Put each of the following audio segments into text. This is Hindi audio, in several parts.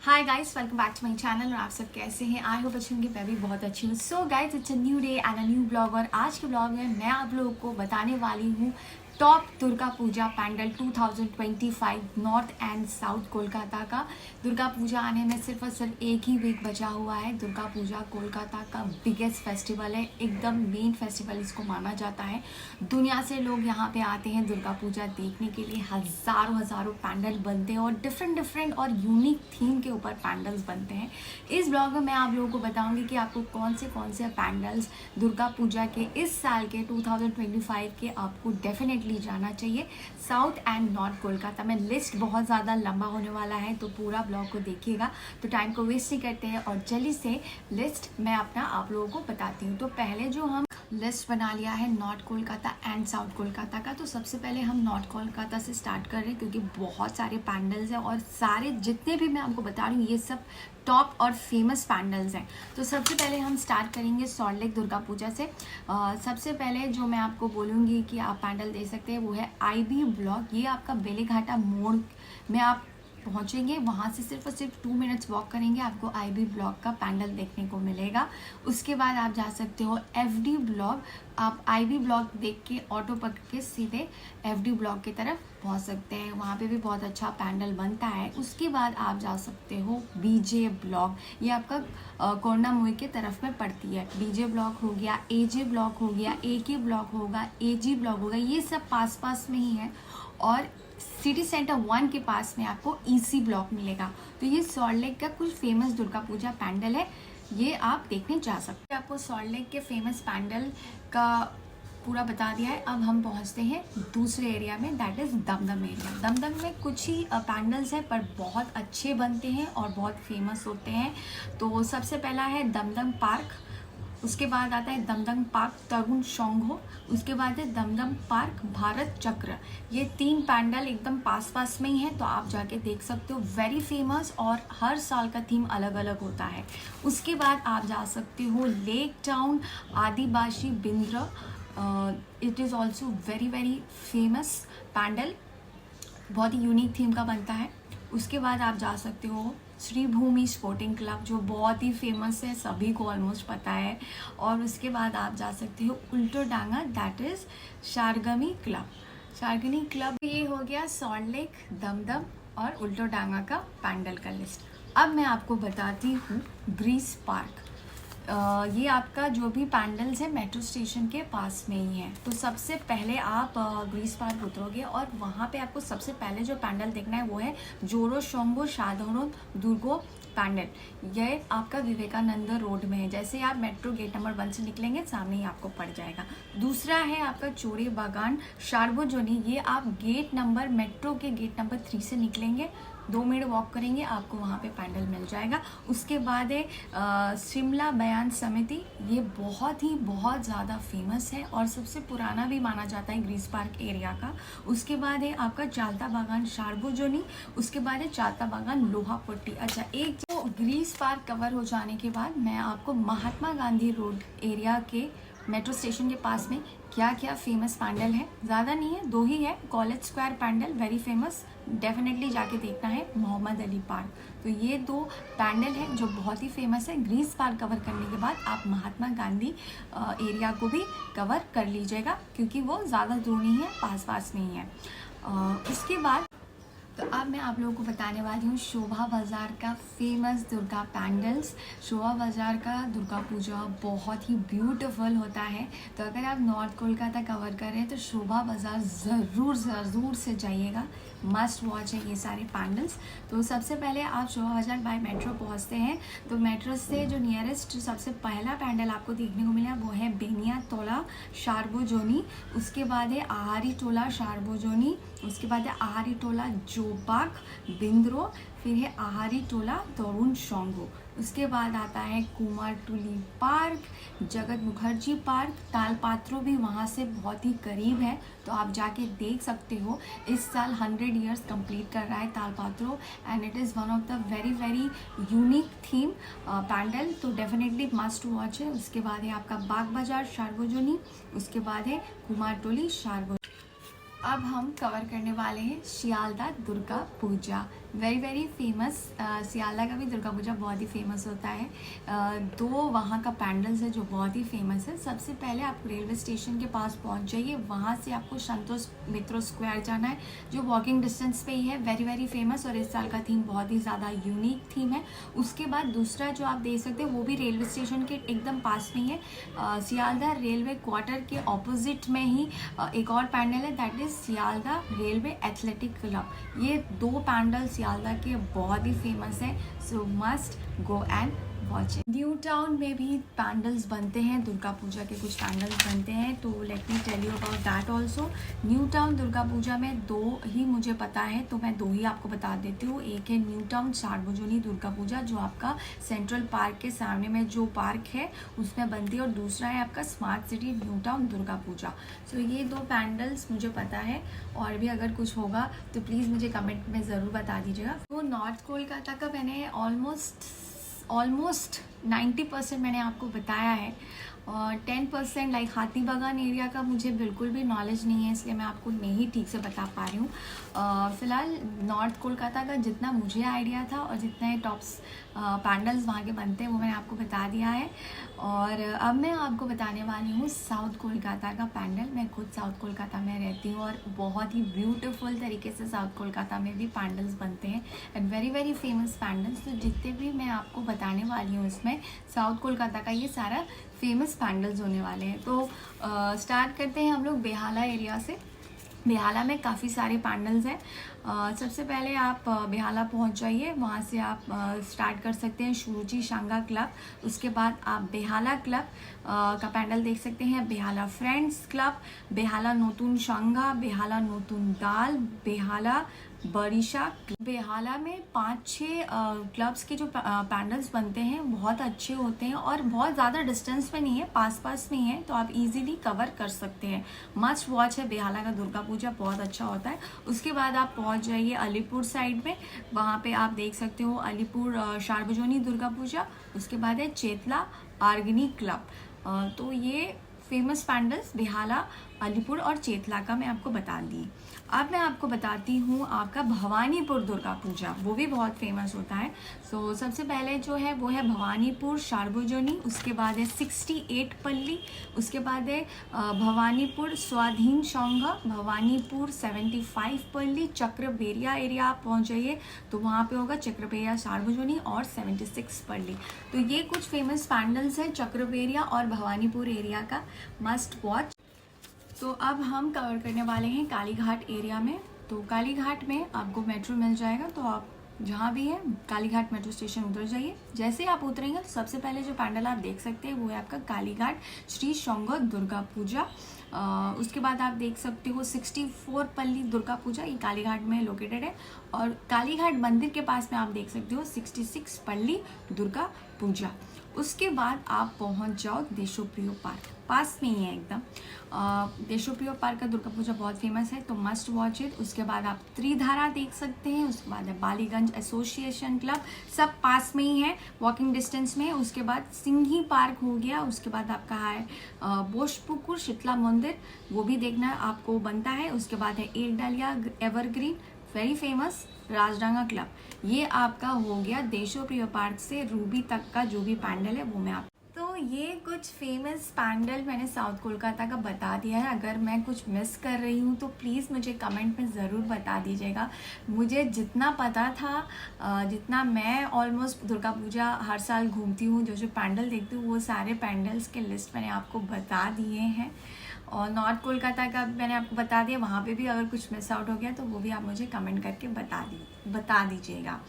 Hi guys, welcome back to my channel. और आप सब कैसे हैं? आई होप अच्छे होंगे। मैं भी बहुत अच्छी हूँ। So guys, it's a new day and a new blog. और आज के ब्लॉग में मैं आप लोगों को बताने वाली हूँ top Durga Puja pandal 2025 north and south Kolkata का। दुर्गा पूजा आने में सिर्फ और सिर्फ एक ही वीक बचा हुआ है। दुर्गा पूजा कोलकाता का बिगेस्ट फेस्टिवल है, एकदम मेन फेस्टिवल इसको माना जाता है। दुनिया से लोग यहाँ पे आते हैं दुर्गा पूजा देखने के लिए। हज़ारों हज़ारों पैंडल बनते हैं और डिफरेंट और यूनिक थीम के ऊपर पैंडल्स बनते हैं। इस ब्लॉग में मैं आप लोगों को बताऊंगी कि आपको कौन से पैंडल्स दुर्गा पूजा के इस साल के 2025 के आपको डेफिनेटली जाना चाहिए। साउथ एंड नॉर्थ कोलकाता में लिस्ट बहुत ज़्यादा लंबा होने वाला है, तो पूरा ब्लॉग को देखिएगा। तो टाइम को वेस्ट नहीं करते हैं और जल्दी से लिस्ट मैं अपना आप लोगों को बताती हूँ। तो पहले जो हम लिस्ट बना लिया है north Kolkata and south Kolkata का। तो सबसे पहले हम नॉर्थ कोलकाता से स्टार्ट कर रहे हैं क्योंकि बहुत सारे पैंडल्स हैं और सारे जितने भी मैं आपको बता रही हूँ ये सब टॉप और फेमस पैंडल्स हैं। तो सबसे पहले हम स्टार्ट करेंगे सॉल्ट लेक दुर्गा पूजा से। सबसे पहले जो मैं आपको बोलूँगी कि आप पैंडल दे सकते हैं वो है IB ब्लॉक। ये आपका बेलेघाटा मोड़ में आप पहुंचेंगे, वहाँ से सिर्फ और सिर्फ 2 मिनट्स वॉक करेंगे, आपको IB ब्लॉक का पैंडल देखने को मिलेगा। उसके बाद आप जा सकते हो FD ब्लॉक। आप IB ब्लॉक देख के ऑटो पकड़ के सीधे FD ब्लॉक की तरफ पहुंच सकते हैं, वहाँ पे भी बहुत अच्छा पैंडल बनता है। उसके बाद आप जा सकते हो BJ ब्लॉक। ये आपका कोरना मुई के तरफ में पड़ती है। BJ ब्लॉक हो गया, AJ ब्लॉक हो गया, AK ब्लॉक होगा, AG ब्लॉक होगा, ये सब पास पास में ही है। और सिटी सेंटर 1 के पास में आपको EC ब्लॉक मिलेगा। तो ये सॉल्ट लेक का कुछ फेमस दुर्गा पूजा पैंडल है, ये आप देखने जा सकते हैं। आपको सॉल्ट लेक के फेमस पैंडल का पूरा बता दिया है। अब हम पहुंचते हैं दूसरे एरिया में, that is Dum Dum area. Dum Dum में कुछ ही पैंडल्स हैं पर बहुत अच्छे बनते हैं और बहुत फेमस होते हैं। तो सबसे पहला है दमदम पार्क, उसके बाद आता है दमदम पार्क तरुण शोंगो, उसके बाद है दमदम पार्क भारत चक्र। ये 3 पैंडल एकदम पास पास में ही है, तो आप जाके देख सकते हो। वेरी फेमस और हर साल का थीम अलग अलग होता है। उसके बाद आप जा सकते हो Lake Town Adhibasi Brinda. It is also very famous pandal, बहुत ही यूनिक थीम का बनता है। उसके बाद आप जा सकते हो श्री भूमि स्पोर्टिंग क्लब, जो बहुत ही फेमस है, सभी को ऑलमोस्ट पता है। और उसके बाद आप जा सकते हो उल्टो डांगा, दैट इज़ शारगमी क्लब। शारगनी क्लब ये हो गया सॉल्ट लेक, दमदम और उल्टो डांगा का पैंडल का लिस्ट। अब मैं आपको बताती हूँ ग्रीस पार्क। ये आपका जो भी पैंडल्स है मेट्रो स्टेशन के पास में ही है। तो सबसे पहले आप ग्रीस पार्क उतरोगे और वहाँ पे आपको सबसे पहले जो पैंडल देखना है वो है जोरो शोंगो साधारण दुर्गो पैंडल। यह आपका विवेकानंद रोड में है। जैसे आप मेट्रो गेट नंबर 1 से निकलेंगे सामने ही आपको पड़ जाएगा। दूसरा है आपका चोरे बागान सार्वजनिक। ये आप गेट नंबर मेट्रो के गेट नंबर 3 से निकलेंगे, 2 मिनट वॉक करेंगे, आपको वहाँ पे पैंडल मिल जाएगा। उसके बाद है शिमला बयान समिति। ये बहुत ज़्यादा फेमस है और सबसे पुराना भी माना जाता है ग्रीस पार्क एरिया का। उसके बाद है आपका चालता बागान सार्वजनी। उसके बाद है चालता बागान लोहा पट्टी। अच्छा, एक जो ग्रीस पार्क कवर हो जाने के बाद मैं आपको महात्मा गांधी रोड एरिया के मेट्रो स्टेशन के पास में क्या क्या फेमस पैंडल है, ज़्यादा नहीं है, 2 ही है। College Square pandal very famous, definitely जाके देखना है। मोहम्मद अली पार्क। तो ये 2 पैंडल हैं जो बहुत ही फेमस है। ग्रीस पार्क कवर करने के बाद आप महात्मा गांधी एरिया को भी कवर कर लीजिएगा क्योंकि वो ज़्यादा दूर नहीं है, पास पास में ही है। उसके बाद तो अब मैं आप लोगों को बताने वाली हूँ शोभा बाज़ार का फेमस दुर्गा पैंडल्स। शोभा बाज़ार का दुर्गा पूजा बहुत ही ब्यूटीफुल होता है। तो अगर आप नॉर्थ कोलकाता कवर कर रहे हैं तो शोभा बाज़ार ज़रूर से जाइएगा, मस्ट वॉच है ये सारे पैंडल्स। तो सबसे पहले आप शोभा बाज़ार बाय मेट्रो पहुँचते हैं तो मेट्रो से जो नियरेस्ट सबसे पहला पैंडल आपको देखने को मिला वो है बेनिया टोला सार्वजनी। उसके बाद है आहारी टोला सार्वजनी। उसके बाद है आहारी टोला जोबाक बिंद्रो। फिर है आहारी टोला तरुण शोंगो। उसके बाद आता है कुमार टुली पार्क, जगत मुखर्जी पार्क। तालपात्रो भी वहाँ से बहुत ही करीब है, तो आप जाके देख सकते हो। इस साल 100 ईयर्स कंप्लीट कर रहा है तालपात्रो and it is one of the very unique theme pandal, तो डेफिनेटली मस्ट वॉच है। उसके बाद है आपका बाग बाजार सार्वजनी। उसके बाद है कुमार टोली सार्वजनी। अब हम कवर करने वाले हैं शियालदा दुर्गा पूजा। Very famous. सियालदा का भी दुर्गा पूजा बहुत ही फेमस होता है। दो वहाँ का पैंडल्स है जो बहुत ही फेमस है। सबसे पहले आप रेलवे स्टेशन के पास पहुँच जाइए, वहाँ से आपको संतोष मित्रो स्क्वायर जाना है जो वॉकिंग डिस्टेंस पे ही है। वेरी फेमस, और इस साल का थीम बहुत ही ज़्यादा यूनिक थीम है। उसके बाद दूसरा जो आप देख सकते हैं वो भी रेलवे स्टेशन के एकदम पास में ही है। सियालदा रेलवे क्वार्टर के ऑपोजिट में ही एक और पैंडल है, that is Sealdah railway athletic club. ये दो पैंडल सियालदा के बहुत ही फेमस है, सो must go and watch it. New town में भी पैंडल्स बनते हैं, दुर्गा पूजा के कुछ पैंडल्स बनते हैं, तो let me tell you about that also. New Town Durga Puja में दो ही मुझे पता है, तो मैं दो ही आपको बता देती हूँ। एक है न्यू टाउन सार्वजनिक दुर्गा पूजा जो आपका सेंट्रल पार्क के सामने में जो पार्क है उसमें बनती है, और दूसरा है आपका smart city New Town Durga Puja. So ये दो पैंडल्स मुझे पता है, और भी अगर कुछ होगा तो प्लीज़ मुझे कमेंट में ज़रूर बता दीजिएगा। तो नॉर्थ कोलकाता का मैंने ऑलमोस्ट 90% मैंने आपको बताया है, और 10% लाइक हाथी बागान एरिया का मुझे बिल्कुल भी नॉलेज नहीं है, इसलिए मैं आपको नहीं ठीक से बता पा रही हूँ। फ़िलहाल नॉर्थ कोलकाता का जितना मुझे आइडिया था और जितने टॉप्स पैंडल्स वहाँ के बनते हैं वो मैंने आपको बता दिया है। और अब मैं आपको बताने वाली हूँ साउथ कोलकाता का पैंडल। मैं खुद साउथ कोलकाता में रहती हूँ, और बहुत ही ब्यूटीफुल तरीके से साउथ कोलकाता में भी पैंडल्स बनते हैं, एंड वेरी फेमस पैंडल्स। तो जितने भी मैं आपको बताने वाली हूँ इसमें साउथ कोलकाता का ये सारा फेमस पैंडल्स होने वाले हैं। तो स्टार्ट करते हैं हम लोग बेहाला एरिया से। बेहाला में काफ़ी सारे पैंडल्स हैं। सबसे पहले आप बेहाला पहुंच जाइए, वहाँ से आप स्टार्ट कर सकते हैं शुरुचि शांगा क्लब। उसके बाद आप बेहाला क्लब का पैंडल देख सकते हैं, बेहाला फ्रेंड्स क्लब, बेहाला नोतुन शांगा, बेहाला नोतुन दाल, बेहाला बरिशा। बेहाला में 5-6 क्लब्स के जो पैंडल्स बनते हैं बहुत अच्छे होते हैं, और बहुत ज़्यादा डिस्टेंस में नहीं है, पास में ही है, तो आप इजीली कवर कर सकते हैं। मस्ट वॉच है बेहाला का दुर्गा पूजा, बहुत अच्छा होता है। उसके बाद आप पहुंच जाइए अलीपुर साइड में, वहाँ पे आप देख सकते हो अलीपुर सार्वजनिक दुर्गा पूजा। उसके बाद है चेतला ऑर्गेनिक क्लब। तो ये फेमस पैंडल्स बेहाला, अलीपुर और चेतला का मैं आपको बता दी। अब मैं आपको बताती हूँ आपका भवानीपुर दुर्गा पूजा, वो भी बहुत फेमस होता है। सो सबसे पहले जो है वो है भवानीपुर सार्वजनिक, उसके बाद है 68 पल्ली, उसके बाद है भवानीपुर स्वाधीन संघ, भवानीपुर 75 पल्ली, चक्रबेरिया एरिया आप पहुँच जाइए तो वहाँ पे होगा चक्रबेरिया सार्वजनिक और 76 पल्ली। तो ये कुछ फेमस पैंडल्स हैं चक्रबेरिया और भवानीपुर एरिया का, मस्ट वॉच। तो अब हम कवर करने वाले हैं कालीघाट एरिया में। तो कालीघाट में आपको मेट्रो मिल जाएगा, तो आप जहाँ भी है कालीघाट मेट्रो स्टेशन उतर जाइए। जैसे आप उतरेंगे तो सबसे पहले जो पैंडल आप देख सकते हैं वो है आपका कालीघाट श्री शंग दुर्गा पूजा। उसके बाद आप देख सकते हो 64 पल्ली दुर्गा पूजा, ये कालीघाट में लोकेटेड है। और कालीघाट मंदिर के पास में आप देख सकते हो 66 पल्ली दुर्गा पूजा। उसके बाद आप पहुंच जाओ देशोप्रिय पार्क, पास में ही है एकदम। देशोप्रिय पार्क का दुर्गा पूजा बहुत फेमस है, तो मस्ट वॉच इट। उसके बाद आप त्रिधारा देख सकते हैं, उसके बाद है बालीगंज एसोसिएशन क्लब, सब पास में ही है, वॉकिंग डिस्टेंस में। उसके बाद सिंघी पार्क हो गया। उसके बाद आपका है बोशपुकुर शीतला मंदिर, वो भी देखना आपको बनता है। उसके बाद है एक डालिया एवरग्रीन, वेरी फेमस राजडांगा क्लब। ये आपका हो गया देशोप्रिय पार्क से रूबी तक का जो भी पैंडल है वो मैं आप। तो ये कुछ फेमस पैंडल मैंने साउथ कोलकाता का बता दिया है। अगर मैं कुछ मिस कर रही हूँ तो प्लीज़ मुझे कमेंट में ज़रूर बता दीजिएगा। मुझे जितना पता था, जितना मैं ऑलमोस्ट दुर्गा पूजा हर साल घूमती हूँ, जो पैंडल देखती हूँ, वो सारे पैंडल्स के लिस्ट मैंने आपको बता दिए हैं। और नॉर्थ कोलकाता का मैंने आपको बता दिया, वहाँ पे भी अगर कुछ मिस आउट हो गया तो वो भी आप मुझे कमेंट करके बता दीजिएगा।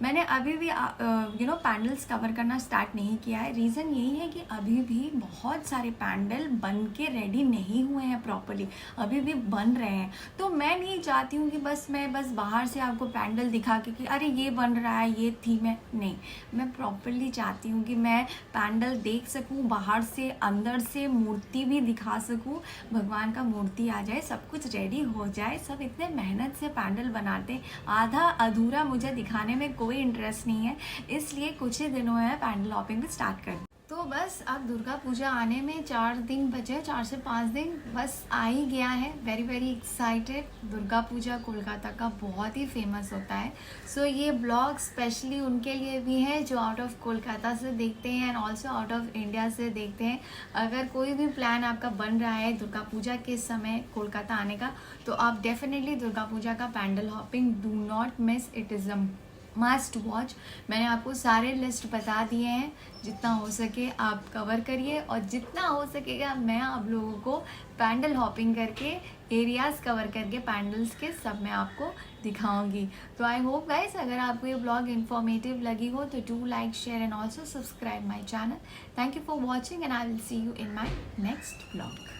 मैंने अभी भी पैंडल्स कवर करना स्टार्ट नहीं किया है। रीज़न यही है कि अभी भी बहुत सारे पैंडल बन के रेडी नहीं हुए हैं प्रॉपरली, अभी भी बन रहे हैं। तो मैं नहीं चाहती हूँ कि मैं बस बाहर से आपको पैंडल दिखा के कि अरे ये बन रहा है, ये थीम है, नहीं। मैं प्रॉपरली चाहती हूँ कि मैं पैंडल देख सकूँ बाहर से, अंदर से मूर्ति भी दिखा सकूँ, भगवान का मूर्ति आ जाए, सब कुछ रेडी हो जाए। सब इतने मेहनत से पैंडल बनाते, आधा अधूरा मुझे दिखाने में कोई इंटरेस्ट नहीं है, इसलिए कुछ ही दिनों में पैंडल हॉपिंग भी स्टार्ट कर। तो बस अब दुर्गा पूजा आने में 4 दिन बचे, 4 से 5 दिन बस आ ही गया है। Very very excited. Durga Puja Kolkata का बहुत ही फेमस होता है। सो ये ब्लॉग स्पेशली उनके लिए भी है जो आउट ऑफ कोलकाता से देखते हैं and also out of India से देखते हैं। अगर कोई भी प्लान आपका बन रहा है दुर्गा पूजा के समय कोलकाता आने का, तो आप डेफिनेटली दुर्गा पूजा का pandal hopping do not miss, it is a must watch. मैंने आपको सारे लिस्ट बता दिए हैं, जितना हो सके आप कवर करिए और जितना हो सकेगा मैं आप लोगों को पैंडल हॉपिंग करके एरियाज़ कवर करके पैंडल्स के सब मैं आपको दिखाऊंगी। तो आई होप गाइस अगर आपको ये ब्लॉग इन्फॉर्मेटिव लगी हो तो do like, share and also subscribe my channel. Thank you for watching and I will see you in my next blog.